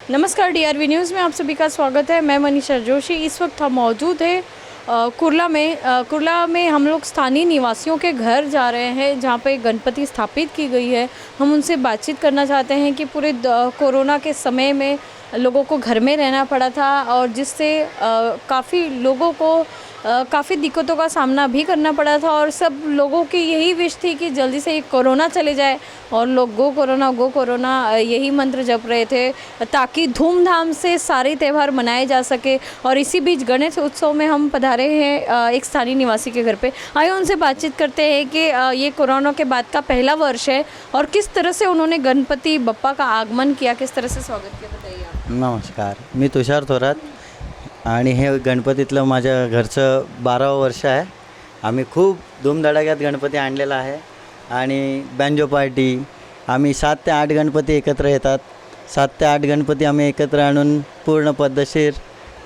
नमस्कार, DRV news में आप सभी का स्वागत है। मैं मनीषा जोशी। इस वक्त हम मौजूद हैं कुर्ला में हम लोग स्थानीय निवासियों के घर जा रहे हैं जहां पे गणपति स्थापित की गई है। हम उनसे बातचीत करना चाहते हैं कि पूरे कोरोना के समय में लोगों को घर में रहना पड़ा था और जिससे काफ़ी लोगों को काफ़ी दिक्कतों का सामना भी करना पड़ा था और सब लोगों की यही विश थी कि जल्दी से ये कोरोना चले जाए और लोग गो कोरोना यही मंत्र जप रहे थे ताकि धूमधाम से सारे त्यौहार मनाए जा सके। और इसी बीच गणेश उत्सव में हम पधारे हैं एक स्थानीय निवासी के घर पे। आइए उनसे बातचीत करते हैं कि ये कोरोना के बाद का पहला वर्ष है और किस तरह से उन्होंने गणपति बप्पा का आगमन किया, किस तरह से स्वागत किया, बताइए आप। नमस्कार, मी तुषार थोरात आणि हे गणपतीतलं माझ्या घरचं 12वं वर्ष आहे। आम्ही खूप धूमधडाक्यात गणपती आणलेला आहे आणि बँजो पार्टी आम्ही 7 ते 8 गणपती एकत्र येतात। 7 ते 8 गणपती आम्ही एकत्र आणून पूर्ण पद्धतशीर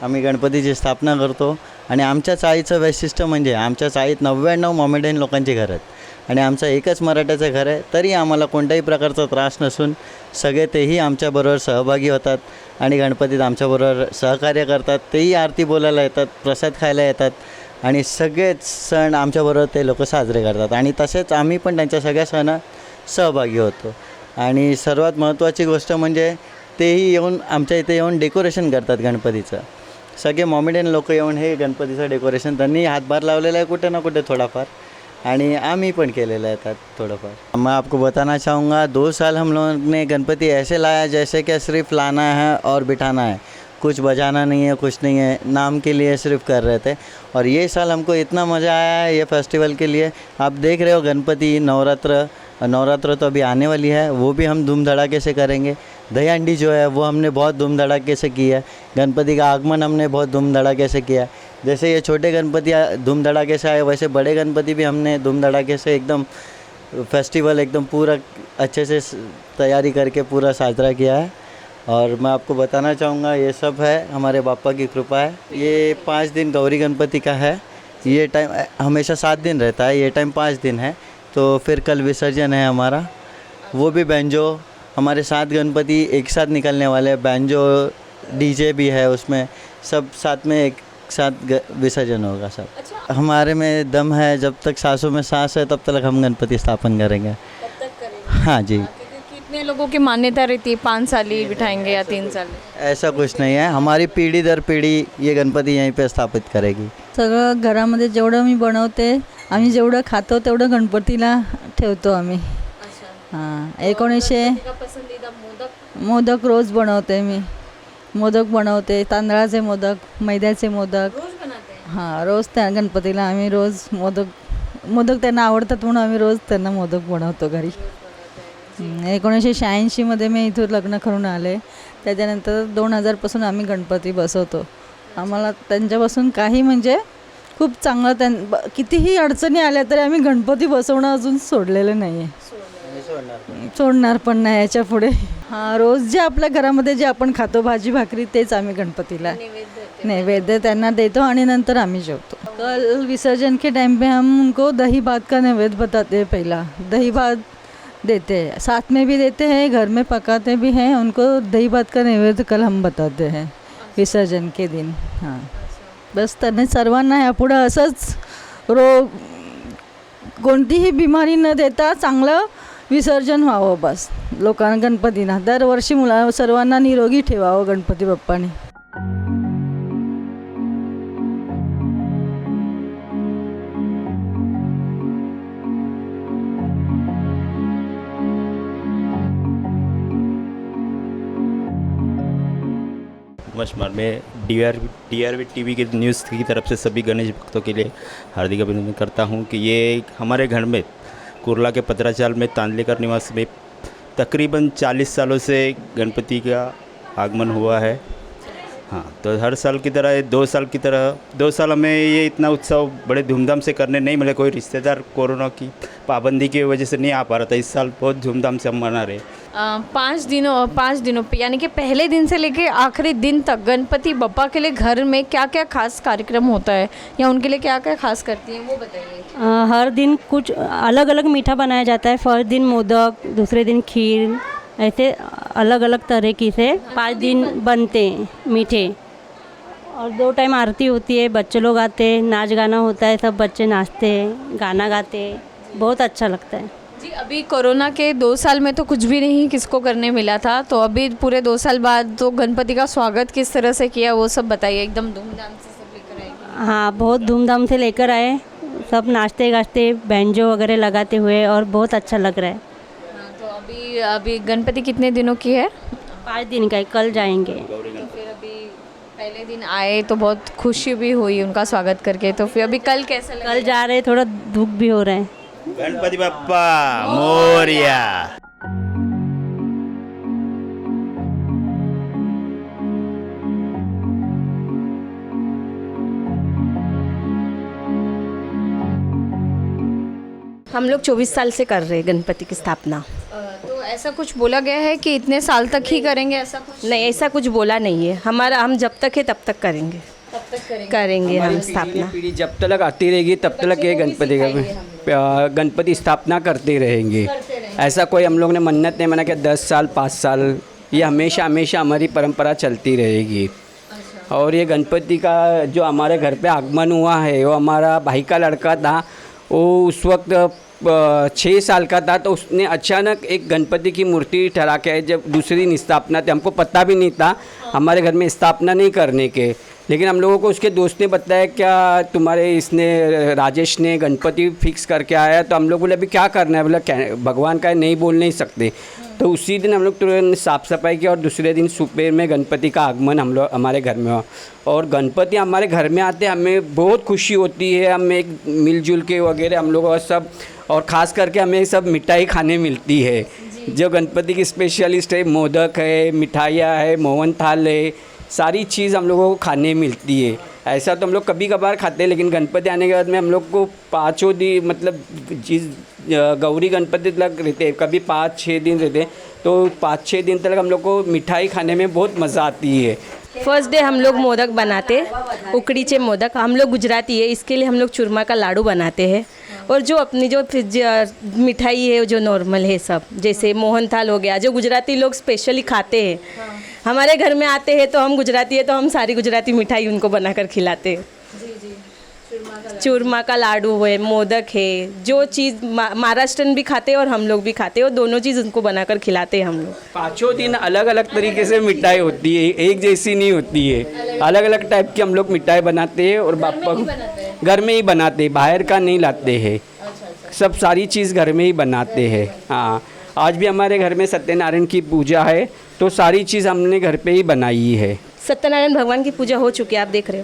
आम्ही गणपतीची स्थापना करतो आणि आमच्या चाळीचं वैशिष्ट्य म्हणजे आमच्या चाळीत 99 मोमेडियन लोकांची घरं आहेत आणि आमचं एकच मराठ्याचं घर आहे, तरी आम्हाला कोणत्याही प्रकारचा त्रास नसून सगळे तेही आमच्याबरोबर सहभागी होतात आणि गणपतीत आमच्याबरोबर सहकार्य करतात। तेही आरती बोलायला येतात, प्रसाद खायला येतात आणि सगळेच सण आमच्याबरोबर ते लोक साजरे करतात आणि तसेच आम्ही पण त्यांच्या सगळ्या सणात सहभागी होतो। आणि सर्वात महत्त्वाची गोष्ट म्हणजे तेही येऊन आमच्या इथे येऊन डेकोरेशन करतात गणपतीचं। सगळे मोमेडियन लोक येऊन हे गणपतीचं डेकोरेशन त्यांनी हातभार लावलेला आहे कुठे ना कुठे थोडाफार आणि आम्ही पण केलेला है थोड़ा। मैं आपको बताना चाहूँगा 2 साल हम लोगों ने गणपति ऐसे लाया जैसे कि सिर्फ लाना है और बिठाना है, कुछ बजाना नहीं है, कुछ नहीं है, नाम के लिए सिर्फ कर रहे थे। और ये साल हमको इतना मज़ा आया है ये फेस्टिवल के लिए। आप देख रहे हो गणपति नवरात्र तो अभी आने वाली है, वो भी हम धूम धड़ाके से करेंगे। दही हांडी जो है वो हमने बहुत धूम धड़ाके से की है। गणपति का आगमन हमने बहुत धूम धड़ाके से किया है। जैसे ये छोटे गणपति धूम धड़ाके से आए वैसे बड़े गणपति भी हमने धूम धड़ाके से एकदम फेस्टिवल एकदम पूरा अच्छे से तैयारी करके पूरा साजरा किया है। और मैं आपको बताना चाहूँगा ये सब है हमारे बापा की कृपा है। ये 5 दिन गौरी गणपति का है, ये टाइम हमेशा 7 दिन रहता है, ये टाइम 5 दिन है। तो फिर कल विसर्जन है हमारा, वो भी बैंजो, हमारे 7 गणपति एक साथ निकलने वाले हैं। बैंजो डीजे भी है उसमें, सब साथ में एक साथ विसर्जन होगा सब। अच्छा। हमारे में दम है, जब तक सांसों में सांस है तब तक हम गणपति स्थापन करेंगे। तब तक करेंगे? हाँ जी। कितने लोगों की मान्यता रहती है, 5 साल ही बिठाएंगे या 3 साल? ऐसा कुछ नहीं है, हमारी पीढ़ी दर पीढ़ी ये गणपति यहीं पे स्थापित करेगी। सगळं घरामध्ये जेवढं मी बनवते, आम्ही जेवढं खातो तेवढं गणपतीला ठेवतो आम्ही। हां, 1900 पसंदीदा मोदक रोज बनवते मी। मोदक बनवते, तांदळाचे मोदक, मैद्याचे मोदक। रोज बनाते हैं? हां, रोज त्या गणपतीला आम्ही रोज मोदक त्यांना आवडतात म्हणून आम्ही रोज त्यांना मोदक बनवतो घरी। 1986 मध्ये मी इथून लग्न करून आले, त्याच्यानंतर 2000 पासून आम्ही गणपती बसवतो। आम्हाला त्यांच्यापासून काही म्हणजे खूप चांगलं कितीही अडचणी आल्या तरी आम्ही गणपती बसवणं अजून सोडलेलं नाही आहे, सोडणार पण नाही याच्या पुढे। हां, रोज जे आपल्या घरामध्ये जे आपण खातो भाजी भाकरी तेच आम्ही गणपतीला नैवेद्य त्यांना देतो आणि नंतर आम्ही जेवतो। कल विसर्जन के टाइम पे हम उनको दही भात का नैवेद्य बताते हैं। पहला दही भात देते हैं, साथ में भी देते हैं, घर में पकाते भी हैं। उनको दही भात का नैवेद्य कल हम बताते हैं विसर्जन के दिन। हां, बस त्यांनी सर्वांना यापुढं असंच कोणतीही बिमारी न देता चांगलं विसर्जन व्हावं बस लोकांना, गणपतीला दरवर्षी सर्वांना निरोगी ठेवावं गणपती बाप्पाने। नमस्कार, मैं DRV TV की न्यूज़ की तरफ से सभी गणेश भक्तों के लिए हार्दिक अभिनंदन करता हूं कि ये हमारे घर में कुर्ला के पतराचाल में तांदलेकर निवास में तकरीबन 40 सालों से गणपति का आगमन हुआ है। हाँ, तो हर साल की तरह 2 साल हमें ये इतना उत्सव बड़े धूमधाम से करने नहीं मिले। कोई रिश्तेदार कोरोना की पाबंदी की वजह से नहीं आ पा रहा था। इस साल बहुत धूमधाम से हम मना रहे। 5 दिनों पे यानी कि पहले दिन से लेके आखिरी दिन तक गणपति बप्पा के लिए घर में क्या क्या खास कार्यक्रम होता है या उनके लिए क्या क्या खास करती हैं वो बताइए। हर दिन कुछ अलग अलग मीठा बनाया जाता है। फर्स्ट दिन मोदक, दूसरे दिन खीर, ऐसे अलग अलग तरीके से 5 दिन बनते हैं मीठे। और 2 टाइम आरती होती है, बच्चे लोग आते हैं, नाच गाना होता है, सब बच्चे नाचते हैं, गाना गाते हैं, बहुत अच्छा लगता है। जी, अभी कोरोना के 2 साल में तो कुछ भी नहीं किसको करने मिला था, तो अभी पूरे 2 साल बाद तो गणपति का स्वागत किस तरह से किया वो सब बताइए। एकदम धूमधाम से सब लेकर आए? हाँ, बहुत धूमधाम से लेकर आए, सब नाचते गाते बैंजो वगैरह लगाते हुए, और बहुत अच्छा लग रहा है। हाँ, तो अभी अभी गणपति कितने दिनों की है? 5 दिन का है, कल जाएंगे। तो फिर अभी पहले दिन आए तो बहुत खुशी भी हुई उनका स्वागत करके, तो फिर अभी कल कैसा लगा? कल जा रहे, थोड़ा दुख भी हो रहा है। गणपति बप्पा मोरया। हम लोग 24 साल से कर रहे हैं गणपति की स्थापना। तो ऐसा कुछ बोला गया है कि इतने साल तक ही करेंगे, ऐसा कुछ? नहीं, ऐसा कुछ बोला नहीं है हमारा, हम जब तक है तब तक करेंगे, तब तक करेंगे हम स्थापना। पीढ़ी जब तक आती रहेगी तब तक ये गणपति स्थापना करते रहेंगे। ऐसा कोई हम लोग ने मन्नत नहीं माना कि 10 साल 5 साल, ये हमेशा हमेशा हमारी परंपरा चलती रहेगी। और ये गणपति का जो हमारे घर पे आगमन हुआ है, वो हमारा भाई का लड़का था, वो उस वक्त 6 साल का था, तो उसने अचानक एक गणपति की मूर्ति ठहरा के, जब दूसरी दिन स्थापना थी, हमको पता भी नहीं था हमारे घर में स्थापना नहीं करने के, लेकिन हम लोगों को उसके दोस्त ने बताया क्या तुम्हारे इसने राजेश ने गणपति फिक्स करके आया। तो हम लोग बोले अभी क्या करना है, बोला भगवान का नहीं बोल नहीं सकते। तो उसी दिन हम लोग तुरंत साफ़ सफाई की और दूसरे दिन सुबह में गणपति का आगमन हम लोग हमारे घर में हुआ। और गणपति हमारे घर में आते हमें बहुत खुशी होती है, हम एक मिलजुल के वगैरह हम लोग और सब, और ख़ास करके हमें सब मिठाई खाने मिलती है। जो गणपति की स्पेशलिस्ट है, मोदक है, मिठाइयाँ है, मोहन थाल है, सारी चीज़ हम लोगों को खाने मिलती है। ऐसा तो हम लोग कभी कभार खाते हैं, लेकिन गणपति आने के बाद में हम लोग को 5 दिन मतलब जिस गौरी गणपति तक रहते हैं, कभी 5-6 दिन रहते हैं, तो 5-6 दिन तक हम लोग को मिठाई खाने में बहुत मज़ा आती है। फर्स्ट डे हम लोग मोदक बनाते, उकड़ीचे मोदक, हम लोग गुजराती है, इसके लिए हम लोग चूरमा का लाडू बनाते हैं। और जो अपनी जो मिठाई है जो नॉर्मल है सब, जैसे मोहन थाल हो गया, जो गुजराती लोग स्पेशली खाते हैं। हमारे घर में आते हैं तो हम गुजराती है, तो हम सारी गुजराती मिठाई उनको बनाकर खिलाते हैं। चूरमा का लाडू है, मोदक है, जो चीज़ महाराष्ट्रन भी खाते हैं और हम लोग भी खाते हैं, और दोनों चीज़ उनको बनाकर खिलाते हैं हम लोग। 5 दिन अलग अलग तरीके से मिठाई होती है, एक जैसी नहीं होती है, अलग अलग टाइप की हम लोग मिठाई बनाते हैं। और बापा घर में ही बनाते हैं, बाहर का नहीं लाते हैं, सब सारी चीज़ घर में ही बनाते हैं। हाँ, आज भी हमारे घर में सत्यनारायण की पूजा है, तो सारी चीज़ हमने घर पे ही बनाई है। सत्यनारायण भगवान की पूजा हो चुकी है, आप देख रहे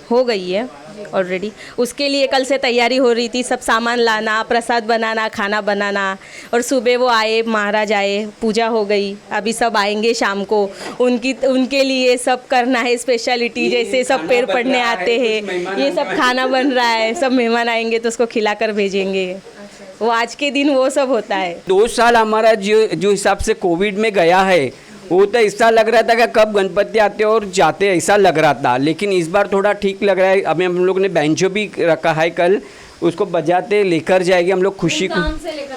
हो गई है ऑलरेडी। उसके लिए कल से तैयारी हो रही थी, सब सामान लाना, प्रसाद बनाना, खाना बनाना, और सुबह वो आए, महाराज आए, पूजा हो गई। अभी सब आएंगे शाम को, उनके लिए सब करना है स्पेशलिटी, जैसे सब पैर पड़ने आते हैं, ये सब खाना बन रहा है, सब मेहमान आएंगे तो उसको खिलाकर भेजेंगे। वो आज के दिन वो सब होता है। 2 साल हमारा जो हिसाब से कोविड में गया है, वो तो ऐसा लग रहा था कि कब गणपति आते और जाते, ऐसा लग रहा था। लेकिन इस बार थोड़ा ठीक लग रहा है। अभी हम लोग ने बैंजो भी रखा है, कल उसको बजाते लेकर जाएंगे हम लोग, खुशी को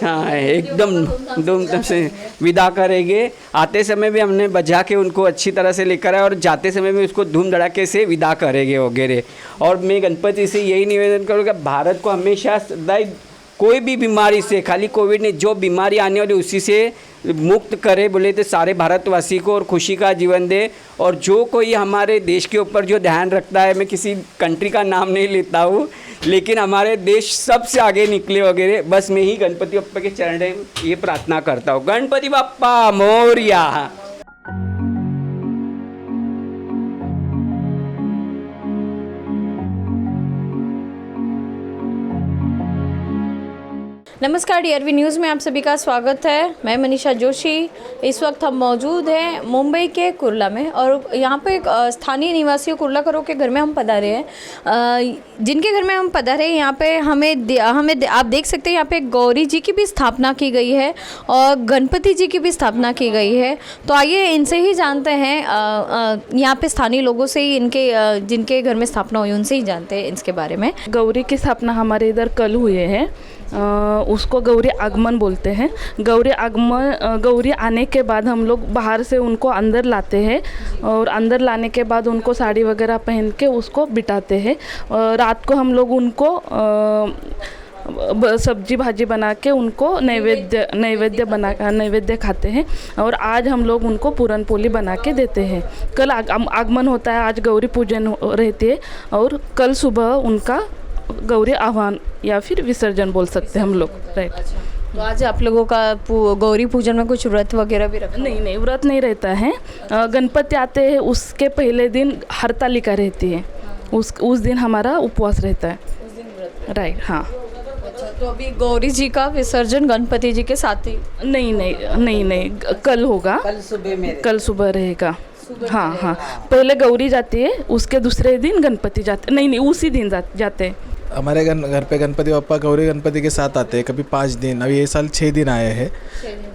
हाँ एकदम धूमधाम से विदा करेंगे। आते समय भी हमने बजा के उनको अच्छी तरह से लेकर आए, और जाते समय भी उसको धूम धड़ाके से विदा करेंगे वगैरह। और मैं गणपति से यही निवेदन करूँगा, भारत को हमेशा सदैव कोई भी बीमारी से, खाली कोविड नहीं, जो बीमारी आने वाली उसी से मुक्त करे बोले तो सारे भारतवासी को, और खुशी का जीवन दे। और जो कोई हमारे देश के ऊपर जो ध्यान रखता है, मैं किसी कंट्री का नाम नहीं लेता हूँ, लेकिन हमारे देश सबसे आगे निकले वगैरह, बस मैं ही गणपति बप्पा के चरण में ये प्रार्थना करता हूँ। गणपति बप्पा मोरया। नमस्कार, DRV न्यूज़ में आप सभी का स्वागत है। मैं मनीषा जोशी। इस वक्त हम मौजूद हैं मुंबई के कुर्ला में, और यहाँ पे एक स्थानीय निवासियों कुर्ला करो के घर में हम पधारे हैं। जिनके घर में हम पधारे हैं, यहाँ पे हमें आप देख सकते हैं, यहाँ पे गौरी जी की भी स्थापना की गई है और गणपति जी की भी स्थापना की गई है। तो आइए इनसे ही जानते हैं, यहाँ पे स्थानीय लोगों से ही, जिनके घर में स्थापना हुई उनसे ही जानते हैं इसके बारे में। गौरी की स्थापना हमारे इधर कल हुए हैं, उसको गौरी आगमन बोलते हैं। गौरी आने के बाद हम लोग बाहर से उनको अंदर लाते हैं और अंदर लाने के बाद उनको साड़ी वगैरह पहन के उसको बिठाते हैं। रात को हम लोग उनको सब्जी भाजी बना के उनको नैवेद्य खाते हैं। और आज हम लोग उनको पूरन पोली बना के देते हैं। कल आगमन होता है, आज गौरी पूजन रहती है और कल सुबह उनका गौरी आह्वान या फिर विसर्जन बोल सकते हैं हम लोग। राइट। तो आज आप लोगों का गौरी पूजन में कुछ व्रत वगैरह भी रखा? नहीं, व्रत नहीं रहता है। गणपति आते हैं उसके पहले दिन हरतालिका रहती है, उस दिन हमारा उपवास रहता है। राइट। हाँ। तो अभी गौरी जी का विसर्जन गणपति जी के साथ ही? नहीं, कल होगा। कल सुबह रहेगा। हाँ, पहले गौरी जाती है, उसके दूसरे दिन गणपति जाते। नहीं, उसी दिन जाते हैं। हमारे घर पे गणपति बप्पा गौरी गणपति के साथ आते हैं, कभी 5 दिन, अभी ये साल 6 दिन आए हैं,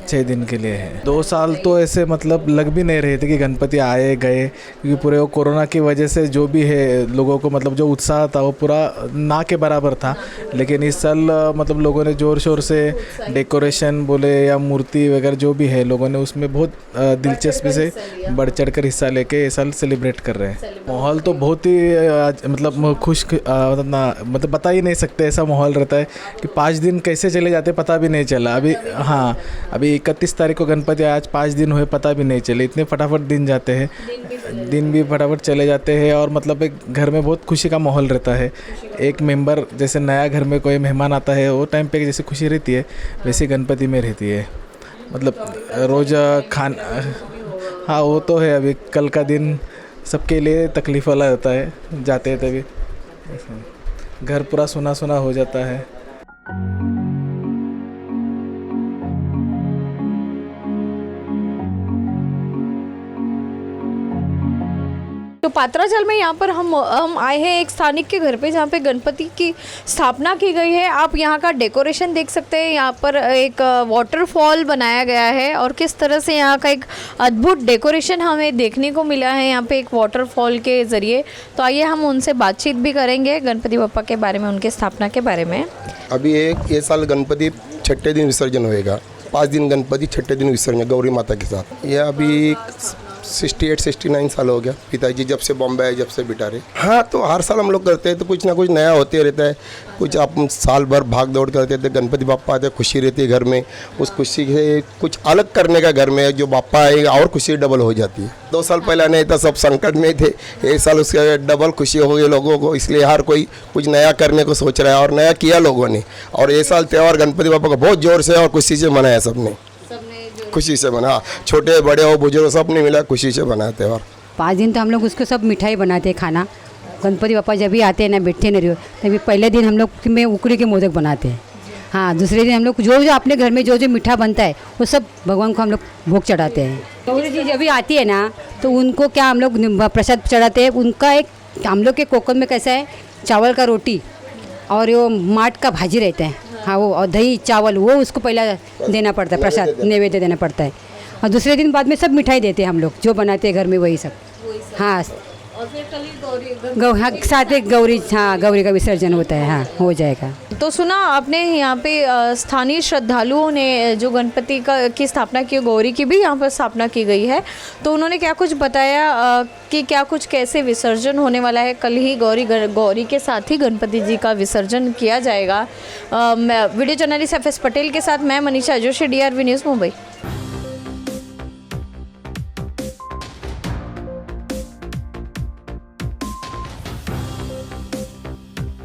6 दिन के लिए है। 2 साल तो ऐसे मतलब लग भी नहीं रहे थे कि गणपति आए गए, क्योंकि पूरे वो कोरोना की वजह से जो भी है लोगों को मतलब जो उत्साह था वो पूरा ना के बराबर था। लेकिन इस साल मतलब लोगों ने ज़ोर शोर से डेकोरेशन बोले या मूर्ति वगैरह जो भी है, लोगों ने उसमें बहुत दिलचस्पी से बढ़ चढ़ कर हिस्सा लेके इस साल सेलिब्रेट कर रहे हैं। माहौल तो बहुत ही मतलब खुश मतलब बता ही नहीं सकते, ऐसा माहौल रहता है कि 5 दिन कैसे चले जाते पता भी नहीं चला। अभी 31 तारीख को गणपति, आज 5 दिन हुए पता भी नहीं चले, इतने फटाफट दिन जाते हैं, दिन भी फटाफट चले जाते हैं। और मतलब एक घर में बहुत खुशी का माहौल रहता है। एक मेंबर जैसे नया घर में कोई मेहमान आता है, वो टाइम पे जैसे खुशी रहती है वैसे गणपति में रहती है। मतलब रोज़ हाँ वो तो है। अभी कल का दिन सबके लिए तकलीफ़ वाला होता है, जाते हैं तभी घर पूरा सुना सुना हो जाता है। तो पात्राचल में यहाँ पर हम आए हैं एक स्थानिक के घर पे, जहाँ पे गणपति की स्थापना की गई है। आप यहाँ का डेकोरेशन देख सकते हैं। यहाँ पर एक वाटरफॉल बनाया गया है और किस तरह से यहाँ का एक अद्भुत डेकोरेशन हमें देखने को मिला है यहाँ पे एक वाटरफॉल के ज़रिए। तो आइए हम उनसे बातचीत भी करेंगे गणपति बप्पा के बारे में, उनके स्थापना के बारे में। अभी ये साल गणपति 6ठे दिन विसर्जन होएगा। 5 दिन गणपति, 6ठे दिन विसर्जन गौरी माता के साथ। यह अभी 68-69 साल हो गया पिताजी जब से बॉम्बे आए, जब से बिटारे। हाँ, तो हर साल हम लोग करते हैं तो कुछ ना कुछ नया होते रहता है। कुछ आप साल भर भाग दौड़ करते थे, गणपति बापा आते, खुशी रहती है घर में। उस खुशी से कुछ अलग करने का घर में, जो बापा आएगा और खुशी डबल हो जाती है। 2 साल पहले नहीं था, सब संकट में थे। एक साल उसके डबल खुशी हो गई लोगों को, इसलिए हर कोई कुछ नया करने को सोच रहा है और नया किया लोगों ने। और ये साल त्यौहार गणपति बापा का बहुत ज़ोर से और खुशी से मनाया सबने, खुशी से बना। छोटे बड़े हो बुजुर्ग सब ने मिला खुशी से बनाया त्यौहार। 5 दिन तो हम लोग उसको सब मिठाई बनाते हैं, खाना। गणपति बापा जब भी आते हैं ना, बैठे नहीं रहो, तभी पहले दिन हम लोग में उकड़ी के मोदक बनाते हैं। हाँ, दूसरे दिन हम लोग जो अपने घर में जो मीठा बनता है वो सब भगवान को हम लोग भोग चढ़ाते हैं। गौरी जी जब भी आती है ना तो उनको क्या हम लोग प्रसाद चढ़ाते हैं। उनका एक हम लोग के कोकण में कैसा है, चावल का रोटी और वो माट का भाजी रहता है। हाँ, वो और दही चावल वो उसको पहला देना पड़ता है, प्रसाद नैवेद्य देना पड़ता है। और दूसरे दिन बाद में सब मिठाई देते हैं हम लोग, जो बनाते हैं घर में वही सब। हाँ, और फिर कल हाँ, साथ एक गौरी का विसर्जन होता है। हाँ, हो जाएगा। तो सुना आपने, यहाँ पे स्थानीय श्रद्धालुओं ने जो गणपति की स्थापना की, गौरी की भी यहाँ पर स्थापना की गई है। तो उन्होंने क्या कुछ बताया कि क्या कुछ कैसे विसर्जन होने वाला है। कल ही गौरी के साथ ही गणपति जी का विसर्जन किया जाएगा। वीडियो जर्नलिस्ट FS पटेल के साथ मैं मनीषा जोशी, DRV न्यूज़ मुंबई।